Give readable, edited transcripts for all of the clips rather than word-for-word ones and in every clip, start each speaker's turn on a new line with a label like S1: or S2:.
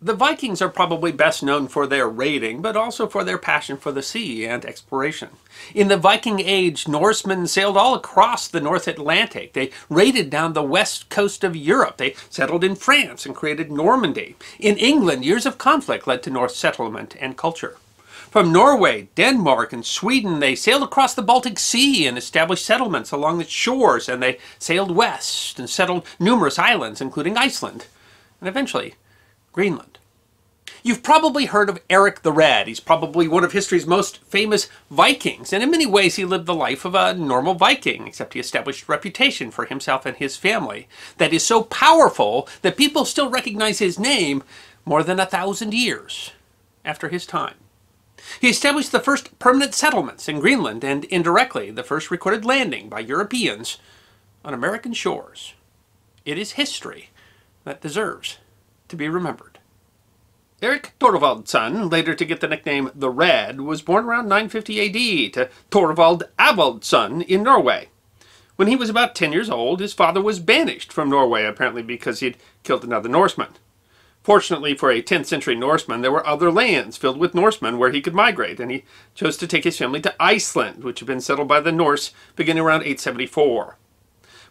S1: The Vikings are probably best known for their raiding, but also for their passion for the sea and exploration. In the Viking Age, Norsemen sailed all across the North Atlantic. They raided down the west coast of Europe. They settled in France and created Normandy. In England, years of conflict led to Norse settlement and culture. From Norway, Denmark, and Sweden, they sailed across the Baltic Sea and established settlements along its shores, and they sailed west and settled numerous islands, including Iceland, and eventually Greenland. You've probably heard of Erik the Red. He's probably one of history's most famous Vikings, and in many ways he lived the life of a normal Viking, except he established a reputation for himself and his family that is so powerful that people still recognize his name more than 1,000 years after his time. He established the first permanent settlements in Greenland and, indirectly, the first recorded landing by Europeans on American shores. It is history that deserves to be remembered. Erik Thorvaldsson, later to get the nickname the Red, was born around 950 AD to Thorvald Avaldsson in Norway. When he was about 10 years old, his father was banished from Norway, apparently because he'd killed another Norseman. Fortunately for a 10th century Norseman, there were other lands filled with Norsemen where he could migrate, and he chose to take his family to Iceland, which had been settled by the Norse beginning around 874.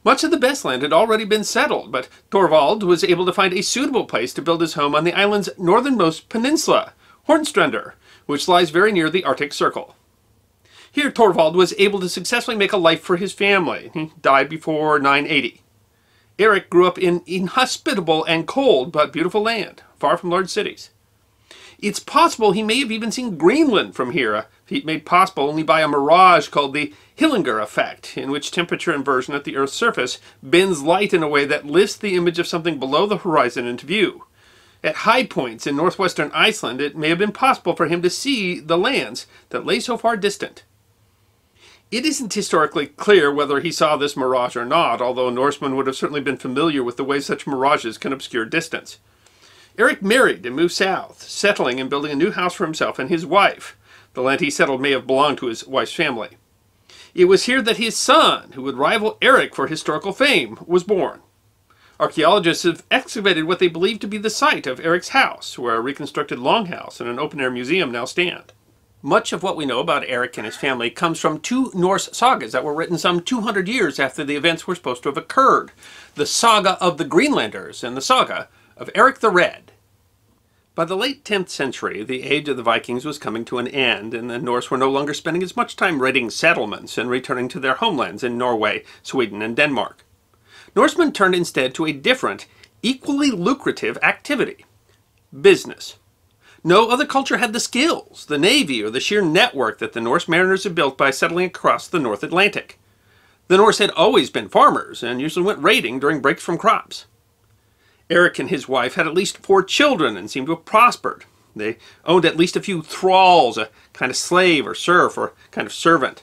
S1: Much of the best land had already been settled, but Thorvald was able to find a suitable place to build his home on the island's northernmost peninsula, Hornstrandir, which lies very near the Arctic Circle. Here Thorvald was able to successfully make a life for his family. He died before 980. Erik grew up in inhospitable and cold but beautiful land, far from large cities. It's possible he may have even seen Greenland from here, a feat made possible only by a mirage called the Hillinger effect, in which temperature inversion at the Earth's surface bends light in a way that lifts the image of something below the horizon into view. At high points in northwestern Iceland, it may have been possible for him to see the lands that lay so far distant. It isn't historically clear whether he saw this mirage or not, although Norsemen would have certainly been familiar with the way such mirages can obscure distance. Erik married and moved south, settling and building a new house for himself and his wife. The land he settled may have belonged to his wife's family. It was here that his son, who would rival Erik for historical fame, was born. Archaeologists have excavated what they believe to be the site of Erik's house, where a reconstructed longhouse and an open-air museum now stand. Much of what we know about Erik and his family comes from two Norse sagas that were written some 200 years after the events were supposed to have occurred. The Saga of the Greenlanders and the Saga of Erik the Red. By the late 10th century, the age of the Vikings was coming to an end, and the Norse were no longer spending as much time raiding settlements and returning to their homelands in Norway, Sweden, and Denmark. Norsemen turned instead to a different, equally lucrative activity: business. No other culture had the skills, the navy, or the sheer network that the Norse mariners had built by settling across the North Atlantic. The Norse had always been farmers, and usually went raiding during breaks from crops. Erik and his wife had at least 4 children and seemed to have prospered. They owned at least a few thralls, a kind of slave or serf or kind of servant.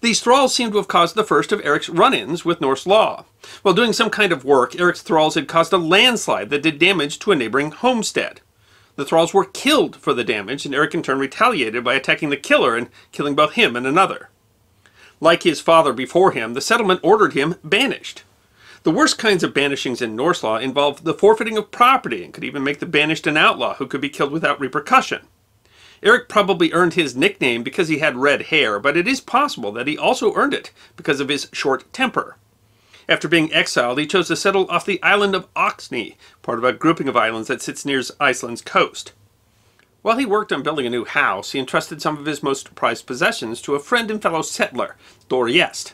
S1: These thralls seem to have caused the first of Erik's run-ins with Norse law. While doing some kind of work, Erik's thralls had caused a landslide that did damage to a neighboring homestead. The thralls were killed for the damage, and Erik in turn retaliated by attacking the killer and killing both him and another. Like his father before him, the settlement ordered him banished. The worst kinds of banishings in Norse law involved the forfeiting of property and could even make the banished an outlaw who could be killed without repercussion. Erik probably earned his nickname because he had red hair, but it is possible that he also earned it because of his short temper. After being exiled, he chose to settle off the island of Oxney, part of a grouping of islands that sits near Iceland's coast. While he worked on building a new house, he entrusted some of his most prized possessions to a friend and fellow settler, Thorjest.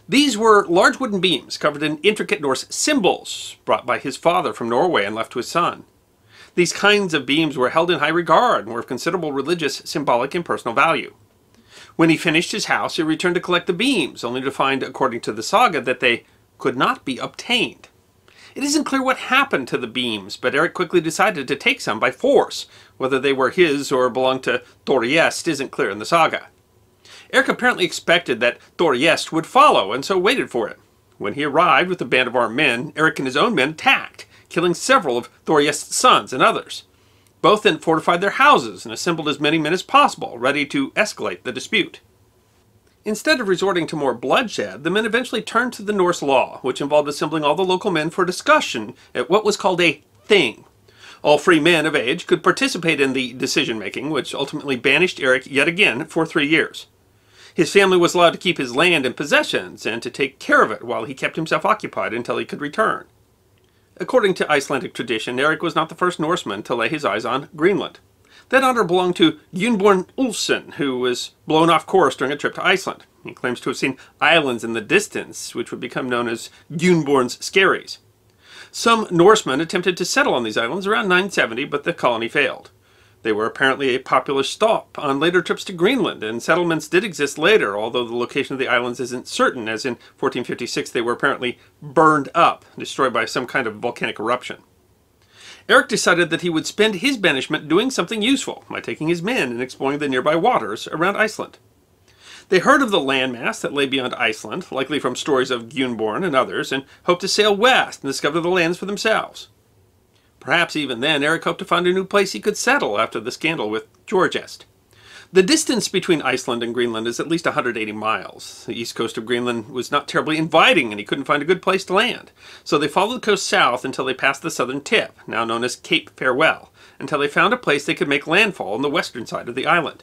S1: These were large wooden beams covered in intricate Norse symbols, brought by his father from Norway and left to his son. These kinds of beams were held in high regard and were of considerable religious, symbolic, and personal value. When he finished his house, he returned to collect the beams, only to find, according to the saga, that they could not be obtained. It isn't clear what happened to the beams, but Erik quickly decided to take some by force. Whether they were his or belonged to Thorjest isn't clear in the saga. Erik apparently expected that Thorjest would follow, and so waited for it. When he arrived with a band of armed men, Erik and his own men attacked, killing several of Thorjest's sons and others. Both then fortified their houses and assembled as many men as possible, ready to escalate the dispute. Instead of resorting to more bloodshed, the men eventually turned to the Norse law, which involved assembling all the local men for discussion at what was called a thing. All free men of age could participate in the decision-making, which ultimately banished Erik yet again for 3 years. His family was allowed to keep his land and possessions, and to take care of it while he kept himself occupied until he could return. According to Icelandic tradition, Erik was not the first Norseman to lay his eyes on Greenland. That honor belonged to Gunborn Ulfsson, who was blown off course during a trip to Iceland. He claims to have seen islands in the distance, which would become known as Gunborn's Skerries. Some Norsemen attempted to settle on these islands around 970, but the colony failed. They were apparently a popular stop on later trips to Greenland, and settlements did exist later, although the location of the islands isn't certain, as in 1456 they were apparently burned up, destroyed by some kind of volcanic eruption. Erik decided that he would spend his banishment doing something useful by taking his men and exploring the nearby waters around Iceland. They heard of the landmass that lay beyond Iceland, likely from stories of Gunborn and others, and hoped to sail west and discover the lands for themselves. Perhaps even then Erik hoped to find a new place he could settle after the scandal with Gjorgest. The distance between Iceland and Greenland is at least 180 miles. The east coast of Greenland was not terribly inviting, and he couldn't find a good place to land. So they followed the coast south until they passed the southern tip, now known as Cape Farewell, until they found a place they could make landfall on the western side of the island.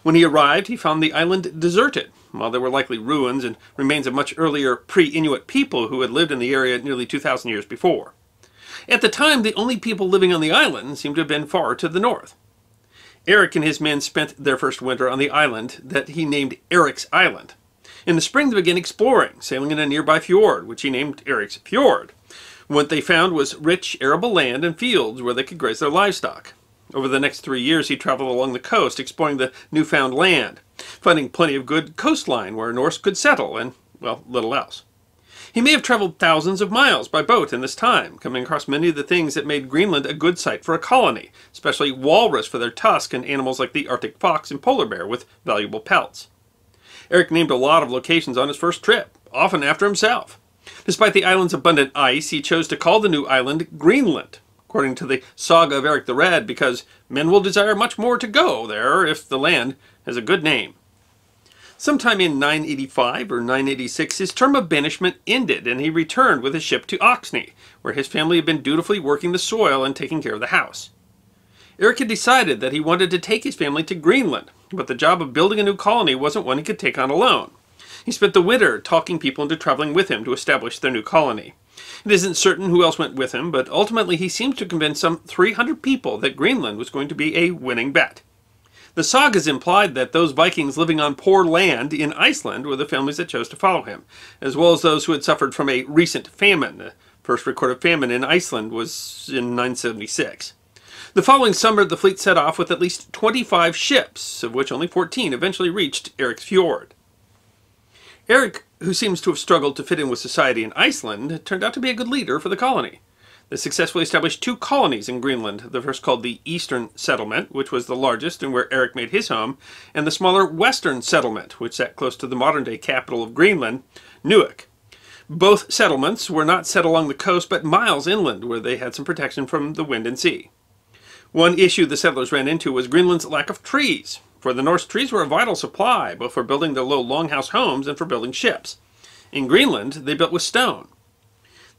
S1: When he arrived, he found the island deserted. While there were likely ruins and remains of much earlier pre-Inuit people who had lived in the area nearly 2,000 years before. At the time, the only people living on the island seemed to have been far to the north. Erik and his men spent their first winter on the island that he named Erik's Island. In the spring they began exploring, sailing in a nearby fjord, which he named Erik's Fjord. What they found was rich, arable land and fields where they could graze their livestock. Over the next 3 years he traveled along the coast, exploring the newfound land, finding plenty of good coastline where Norse could settle, and, well, little else. He may have traveled thousands of miles by boat in this time, coming across many of the things that made Greenland a good site for a colony, especially walrus for their tusk and animals like the Arctic fox and polar bear with valuable pelts. Erik named a lot of locations on his first trip, often after himself. Despite the island's abundant ice, he chose to call the new island Greenland, according to the saga of Erik the Red, because men will desire much more to go there if the land has a good name. Sometime in 985 or 986, his term of banishment ended, and he returned with his ship to Oxney, where his family had been dutifully working the soil and taking care of the house. Erik had decided that he wanted to take his family to Greenland, but the job of building a new colony wasn't one he could take on alone. He spent the winter talking people into traveling with him to establish their new colony. It isn't certain who else went with him, but ultimately he seemed to convince some 300 people that Greenland was going to be a winning bet. The sagas implied that those Vikings living on poor land in Iceland were the families that chose to follow him, as well as those who had suffered from a recent famine. The first recorded famine in Iceland was in 976. The following summer, the fleet set off with at least 25 ships, of which only 14 eventually reached Erik's Fjord. Erik, who seems to have struggled to fit in with society in Iceland, turned out to be a good leader for the colony. They successfully established 2 colonies in Greenland, the first called the Eastern Settlement, which was the largest and where Erik made his home, and the smaller Western Settlement, which sat close to the modern-day capital of Greenland, Nuuk. Both settlements were not set along the coast, but miles inland, where they had some protection from the wind and sea. One issue the settlers ran into was Greenland's lack of trees. For the Norse, trees were a vital supply, both for building their low longhouse homes and for building ships. In Greenland, they built with stone.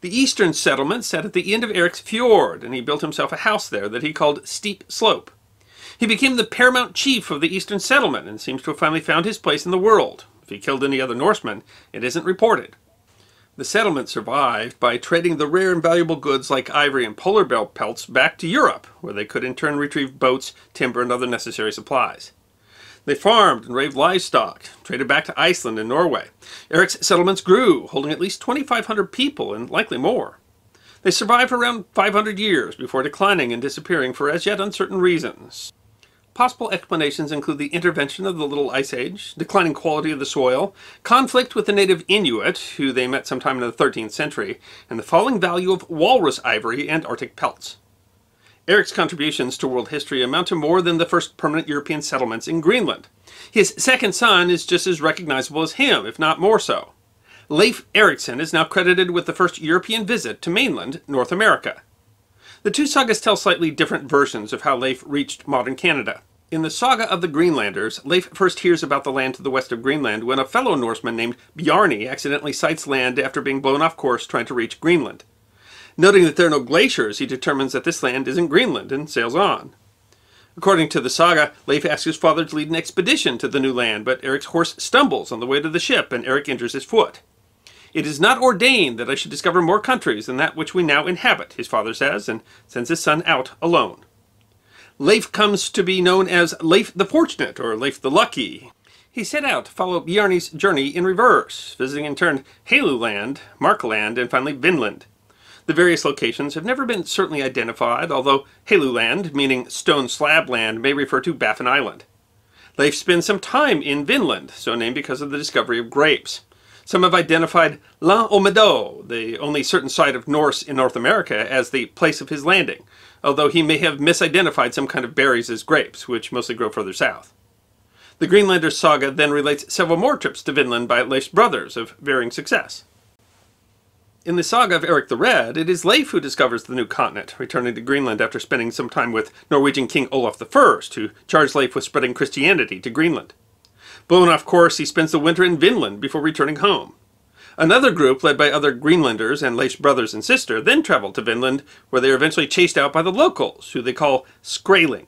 S1: The eastern settlement sat at the end of Erik's Fjord, and he built himself a house there that he called Steep Slope. He became the paramount chief of the eastern settlement, and seems to have finally found his place in the world. If he killed any other Norsemen, it isn't reported. The settlement survived by trading the rare and valuable goods like ivory and polar bear pelts back to Europe, where they could in turn retrieve boats, timber, and other necessary supplies. They farmed and raised livestock, traded back to Iceland and Norway. Erik's settlements grew, holding at least 2,500 people and likely more. They survived for around 500 years before declining and disappearing for as yet uncertain reasons. Possible explanations include the intervention of the Little Ice Age, declining quality of the soil, conflict with the native Inuit, who they met sometime in the 13th century, and the falling value of walrus ivory and Arctic pelts. Erik's contributions to world history amount to more than the first permanent European settlements in Greenland. His second son is just as recognizable as him, if not more so. Leif Erikson is now credited with the first European visit to mainland North America. The 2 sagas tell slightly different versions of how Leif reached modern Canada. In the saga of the Greenlanders, Leif first hears about the land to the west of Greenland when a fellow Norseman named Bjarni accidentally sights land after being blown off course trying to reach Greenland. Noting that there are no glaciers, he determines that this land isn't Greenland and sails on. According to the saga, Leif asks his father to lead an expedition to the new land, but Erik's horse stumbles on the way to the ship and Erik injures his foot. "It is not ordained that I should discover more countries than that which we now inhabit," his father says, and sends his son out alone. Leif comes to be known as Leif the Fortunate, or Leif the Lucky. He set out to follow Bjarni's journey in reverse, visiting in turn Heluland, Markland, and finally Vinland. The various locations have never been certainly identified, although Heluland, meaning stone slab land, may refer to Baffin Island. Leif spends some time in Vinland, so named because of the discovery of grapes. Some have identified L'An au Meadow, the only certain site of Norse in North America, as the place of his landing, although he may have misidentified some kind of berries as grapes, which mostly grow further south. The Greenlanders saga then relates several more trips to Vinland by Leif's brothers of varying success. In the saga of Erik the Red, it is Leif who discovers the new continent, returning to Greenland after spending some time with Norwegian King Olaf I, who charged Leif with spreading Christianity to Greenland. Blown off course, he spends the winter in Vinland before returning home. Another group, led by other Greenlanders and Leif's brothers and sister, then traveled to Vinland, where they are eventually chased out by the locals, who they call Skraeling.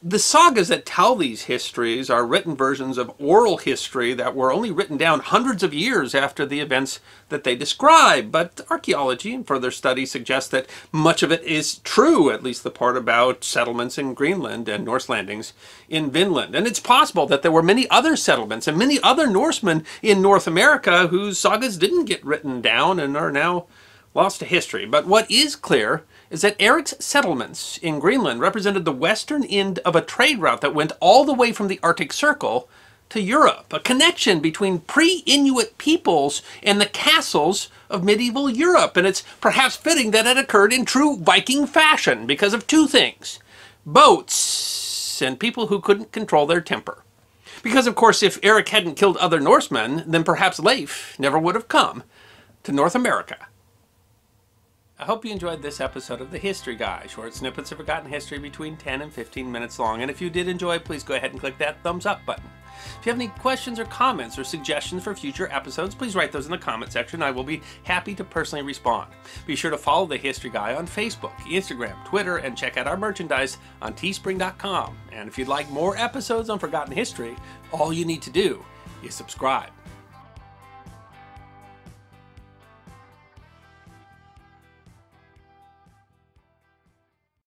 S1: The sagas that tell these histories are written versions of oral history that were only written down hundreds of years after the events that they describe, but archaeology and further study suggest that much of it is true, at least the part about settlements in Greenland and Norse landings in Vinland. And it's possible that there were many other settlements and many other Norsemen in North America whose sagas didn't get written down and are now lost to history. But what is clear is that Erik's settlements in Greenland represented the western end of a trade route that went all the way from the Arctic Circle to Europe, a connection between pre-Inuit peoples and the castles of medieval Europe. And it's perhaps fitting that it occurred in true Viking fashion because of two things: boats and people who couldn't control their temper. Because, of course, if Erik hadn't killed other Norsemen, then perhaps Leif never would have come to North America. I hope you enjoyed this episode of The History Guy, short snippets of forgotten history between 10 and 15 minutes long. And if you did enjoy, please go ahead and click that thumbs up button. If you have any questions or comments or suggestions for future episodes, please write those in the comment section. I will be happy to personally respond. Be sure to follow The History Guy on Facebook, Instagram, Twitter, and check out our merchandise on teespring.com. And if you'd like more episodes on forgotten history, all you need to do is subscribe.